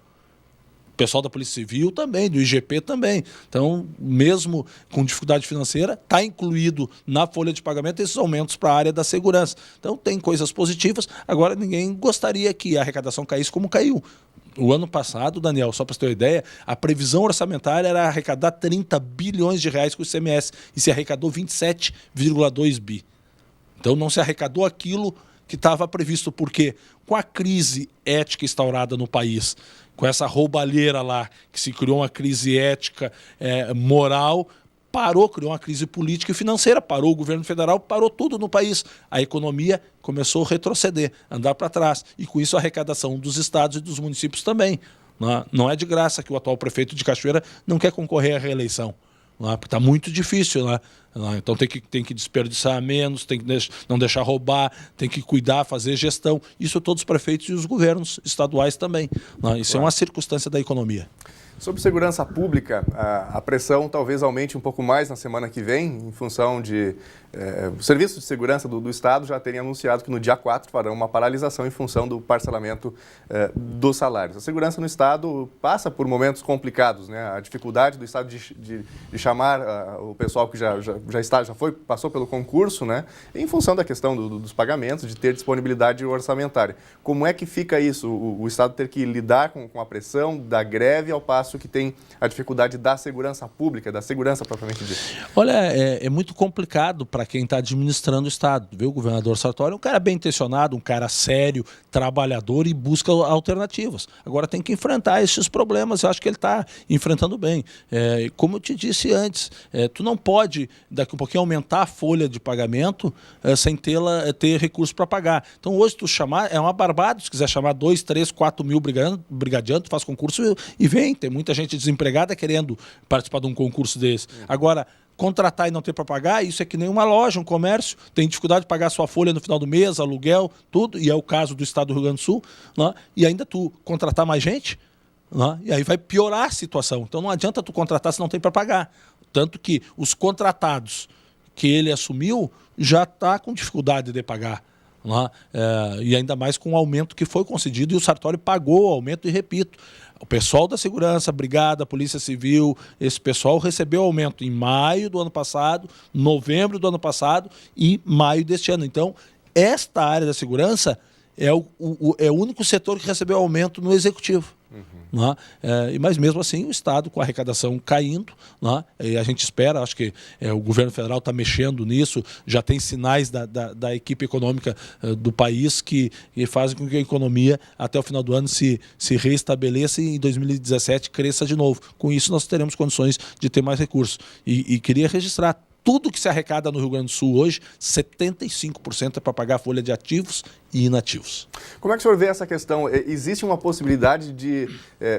O pessoal da Polícia Civil também, do IGP também. Então, mesmo com dificuldade financeira, está incluído na folha de pagamento esses aumentos para a área da segurança. Então, tem coisas positivas. Agora, ninguém gostaria que a arrecadação caísse como caiu. O ano passado, Daniel, só para você ter uma ideia, a previsão orçamentária era arrecadar 30 bilhões de reais com o ICMS e se arrecadou 27,2 bi. Então, não se arrecadou aquilo que estava previsto, porque com a crise ética instaurada no país, com essa roubalheira lá, que se criou uma crise ética, moral, criou uma crise política e financeira, parou o governo federal, parou tudo no país. A economia começou a retroceder, andar para trás. E com isso a arrecadação dos estados e dos municípios também. Não é de graça que o atual prefeito de Cachoeira não quer concorrer à reeleição. Porque está muito difícil. Então tem que desperdiçar menos, tem que não deixar roubar, tem que cuidar, fazer gestão. Isso todos os prefeitos e os governos estaduais também. Isso é uma circunstância da economia. Sobre segurança pública, a pressão talvez aumente um pouco mais na semana que vem, em função de... o Serviço de Segurança do Estado já teria anunciado que no dia 4 farão uma paralisação em função do parcelamento dos salários. A segurança no Estado passa por momentos complicados, né? A dificuldade do Estado de chamar o pessoal que passou pelo concurso, né? Em função da questão dos pagamentos, de ter disponibilidade orçamentária. Como é que fica isso? O Estado ter que lidar com a pressão da greve ao passo que tem a dificuldade da segurança pública, da segurança propriamente dita? Olha, é muito complicado para quem está administrando o Estado. Viu? O governador Sartori é um cara bem intencionado, um cara sério, trabalhador e busca alternativas. Agora tem que enfrentar esses problemas, eu acho que ele está enfrentando bem. Como eu te disse antes, tu não pode, daqui a pouquinho, aumentar a folha de pagamento sem ter recurso para pagar. Então hoje tu chamar, é uma barbada, se quiser chamar 2, 3, 4 mil brigadianos, tu faz concurso e vem. Tem muita gente desempregada querendo participar de um concurso desse. Agora, contratar e não ter para pagar, isso é que nem uma loja, um comércio, tem dificuldade de pagar a sua folha no final do mês, aluguel, tudo, e é o caso do estado do Rio Grande do Sul, e ainda tu contratar mais gente, e aí vai piorar a situação. Então não adianta tu contratar se não tem para pagar. Tanto que os contratados que ele assumiu já está com dificuldade de pagar. E ainda mais com o aumento que foi concedido, e o Sartori pagou o aumento, e repito, o pessoal da segurança, a brigada, a polícia civil, esse pessoal recebeu aumento em maio do ano passado, novembro do ano passado e maio deste ano. Então, esta área da segurança é o único setor que recebeu aumento no executivo. Mas mesmo assim o Estado com a arrecadação caindo, e a gente espera, acho que o governo federal está mexendo nisso, já tem sinais da equipe econômica do país que fazem com que a economia até o final do ano se reestabeleça e em 2017 cresça de novo. Com isso nós teremos condições de ter mais recursos. E queria registrar, tudo que se arrecada no Rio Grande do Sul hoje, 75% é para pagar a folha de ativos e inativos. Como é que o senhor vê essa questão? Existe uma possibilidade de,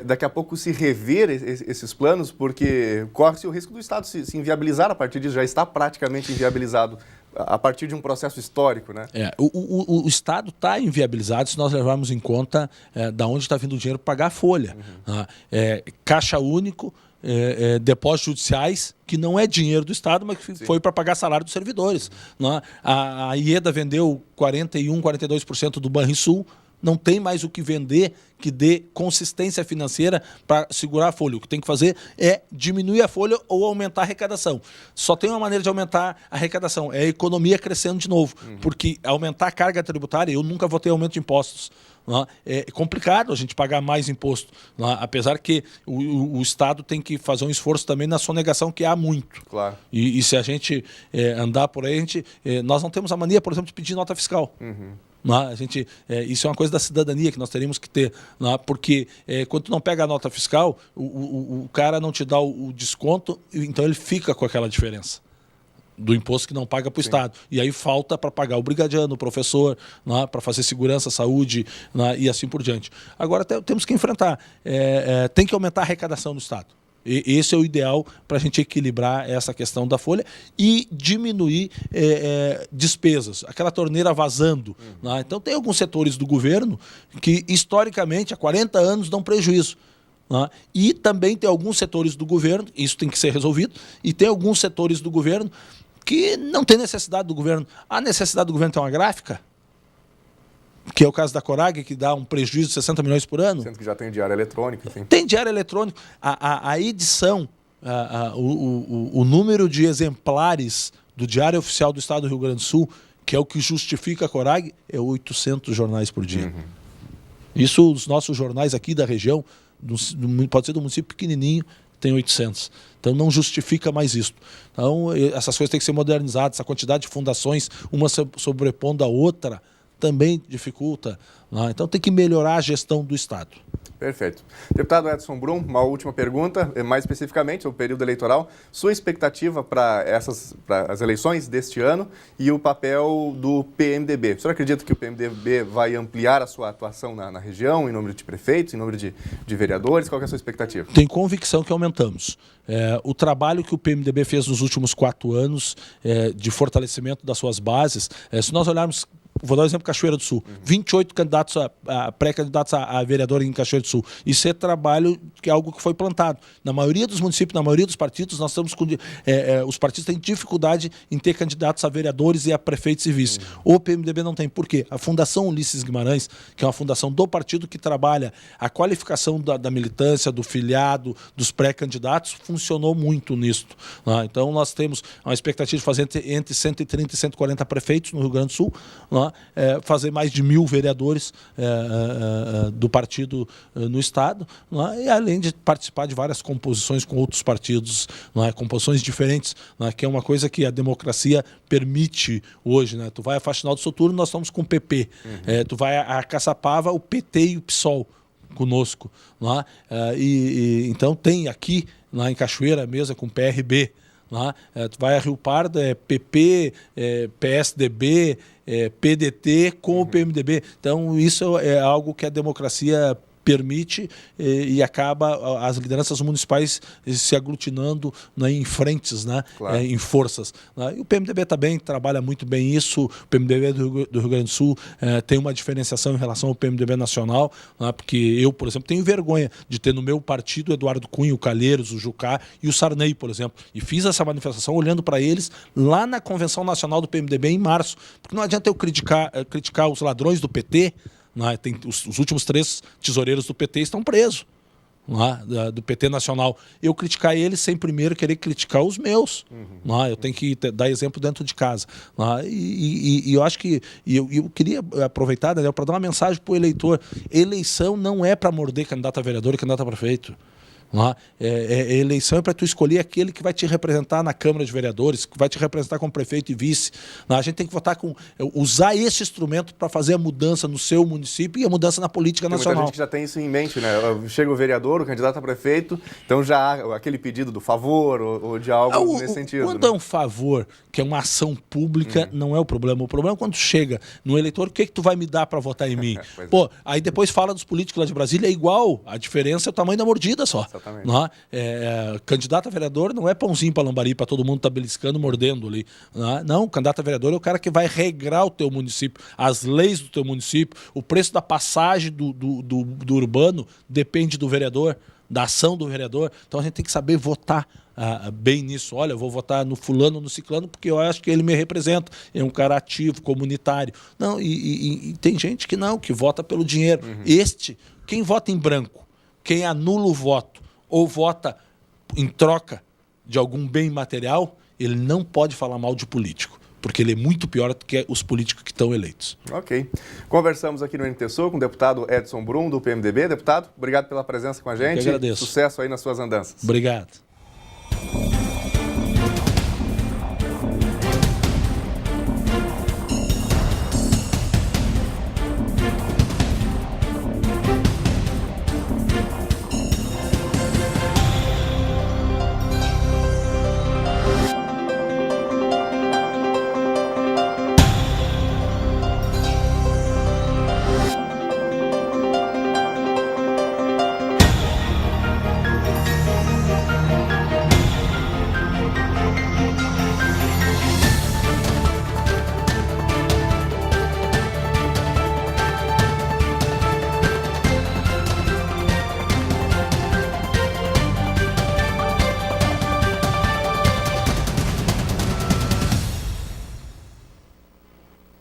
daqui a pouco, se rever esses planos? Porque corre-se o risco do Estado se inviabilizar a partir disso, já está praticamente inviabilizado a partir de um processo histórico, né? O Estado está inviabilizado se nós levarmos em conta da onde está vindo o dinheiro para pagar a folha. Caixa único, depósitos judiciais, que não é dinheiro do Estado, mas que foi para pagar salário dos servidores. A IEDA vendeu 41%, 42% do Banrisul não tem mais o que vender que dê consistência financeira para segurar a folha. O que tem que fazer é diminuir a folha ou aumentar a arrecadação. Só tem uma maneira de aumentar a arrecadação, é a economia crescendo de novo. Porque aumentar a carga tributária, eu nunca vou ter aumento de impostos. É complicado a gente pagar mais imposto, apesar que o Estado tem que fazer um esforço também na sonegação, que há muito. Claro. E se a gente andar por aí, nós não temos a mania, por exemplo, de pedir nota fiscal. Isso é uma coisa da cidadania que nós teríamos que ter, porque quando tu não pega a nota fiscal, o cara não te dá o desconto, então ele fica com aquela diferença do imposto que não paga para o Estado. E aí falta para pagar o brigadiano, o professor, para fazer segurança, saúde, e assim por diante. Agora temos que enfrentar. Tem que aumentar a arrecadação do Estado. Esse é o ideal para a gente equilibrar essa questão da folha e diminuir despesas. Aquela torneira vazando. Então tem alguns setores do governo que historicamente há 40 anos dão prejuízo. E também tem alguns setores do governo, isso tem que ser resolvido, e tem alguns setores do governo que não tem necessidade do governo. A necessidade do governo tem uma gráfica, que é o caso da Corag, que dá um prejuízo de 60 milhões por ano. Sendo que já tem diário eletrônico. Enfim. Tem diário eletrônico. A edição, o número de exemplares do Diário Oficial do Estado do Rio Grande do Sul, que é o que justifica a Corag, é 800 jornais por dia. Isso, os nossos jornais aqui da região, pode ser do município pequenininho, tem 800. Então não justifica mais isso. Então essas coisas têm que ser modernizadas. Essa quantidade de fundações, uma sobrepondo a outra, também dificulta. Então tem que melhorar a gestão do Estado. Perfeito. Deputado Edson Brum, uma última pergunta, mais especificamente sobre o período eleitoral. Sua expectativa para as eleições deste ano e o papel do PMDB. O senhor acredita que o PMDB vai ampliar a sua atuação na região, em número de prefeitos, em número de vereadores? Qual que é a sua expectativa? Tenho convicção que aumentamos. O trabalho que o PMDB fez nos últimos 4 anos de fortalecimento das suas bases, se nós olharmos, vou dar um exemplo, Cachoeira do Sul. 28 candidatos pré-candidatos a vereador em Cachoeira do Sul. Isso é trabalho que é algo que foi plantado. Na maioria dos municípios, na maioria dos partidos, nós estamos com os partidos têm dificuldade em ter candidatos a vereadores e a prefeitos e vice. O PMDB não tem. Por quê? A Fundação Ulisses Guimarães, que é uma fundação do partido que trabalha a qualificação da militância, do filiado, dos pré-candidatos, funcionou muito nisso. Então nós temos uma expectativa de fazer entre 130 e 140 prefeitos no Rio Grande do Sul, fazer mais de 1.000 vereadores do partido no Estado, e além de participar de várias composições com outros partidos, composições diferentes, que é uma coisa que a democracia permite hoje. Tu vai a Faxinal do Soturno, nós estamos com o PP. Tu vai a Caçapava, o PT e o PSOL conosco. Então tem aqui, em Cachoeira mesmo, com o PRB. Tu vai a Rio Pardo, PP, PSDB, PDT com o PMDB. Então isso é algo que a democracia permite e acaba as lideranças municipais se aglutinando em frentes, claro, em forças. E o PMDB também trabalha muito bem isso. O PMDB do Rio Grande do Sul tem uma diferenciação em relação ao PMDB nacional, porque eu, por exemplo, tenho vergonha de ter no meu partido o Eduardo Cunha, o Calheiros, o Jucá e o Sarney, por exemplo. E fiz essa manifestação olhando para eles lá na Convenção Nacional do PMDB em março. Porque não adianta eu criticar os ladrões do PT. Tem os últimos 3 tesoureiros do PT estão presos, do PT nacional. Eu criticar eles sem primeiro querer criticar os meus. Eu tenho que dar exemplo dentro de casa. E eu acho que eu queria aproveitar, Daniel, para dar uma mensagem para o eleitor. Eleição não é para morder candidato a vereador e candidato a prefeito. Eleição é para tu escolher aquele que vai te representar na Câmara de Vereadores, que vai te representar como prefeito e vice. A gente tem que usar esse instrumento para fazer a mudança no seu município e a mudança na política nacional. Muita gente que já tem isso em mente, Chega o vereador, o candidato a prefeito, então já há aquele pedido do favor ou de algo nesse sentido. Quando é um favor, que é uma ação pública, não é o problema. O problema é quando chega no eleitor, o que tu vai me dar para votar em mim? Aí depois fala dos políticos lá de Brasília, é igual, a diferença é o tamanho da mordida só. Candidato a vereador não é pãozinho para lambari, para todo mundo tá beliscando, mordendo ali. Não, candidato a vereador é o cara que vai regrar o teu município, as leis do teu município, o preço da passagem do urbano depende do vereador, da ação do vereador. Então a gente tem que saber votar bem nisso. Olha, eu vou votar no fulano, no ciclano, porque eu acho que ele me representa. É um cara ativo, comunitário. Não, e tem gente que não, que vota pelo dinheiro. Quem vota em branco, quem anula o voto ou vota em troca de algum bem material, ele não pode falar mal de político, porque ele é muito pior do que os políticos que estão eleitos. Ok. Conversamos aqui no NT Sul com o deputado Edson Brum, do PMDB. Deputado, obrigado pela presença com a gente. Eu que agradeço. Sucesso aí nas suas andanças. Obrigado.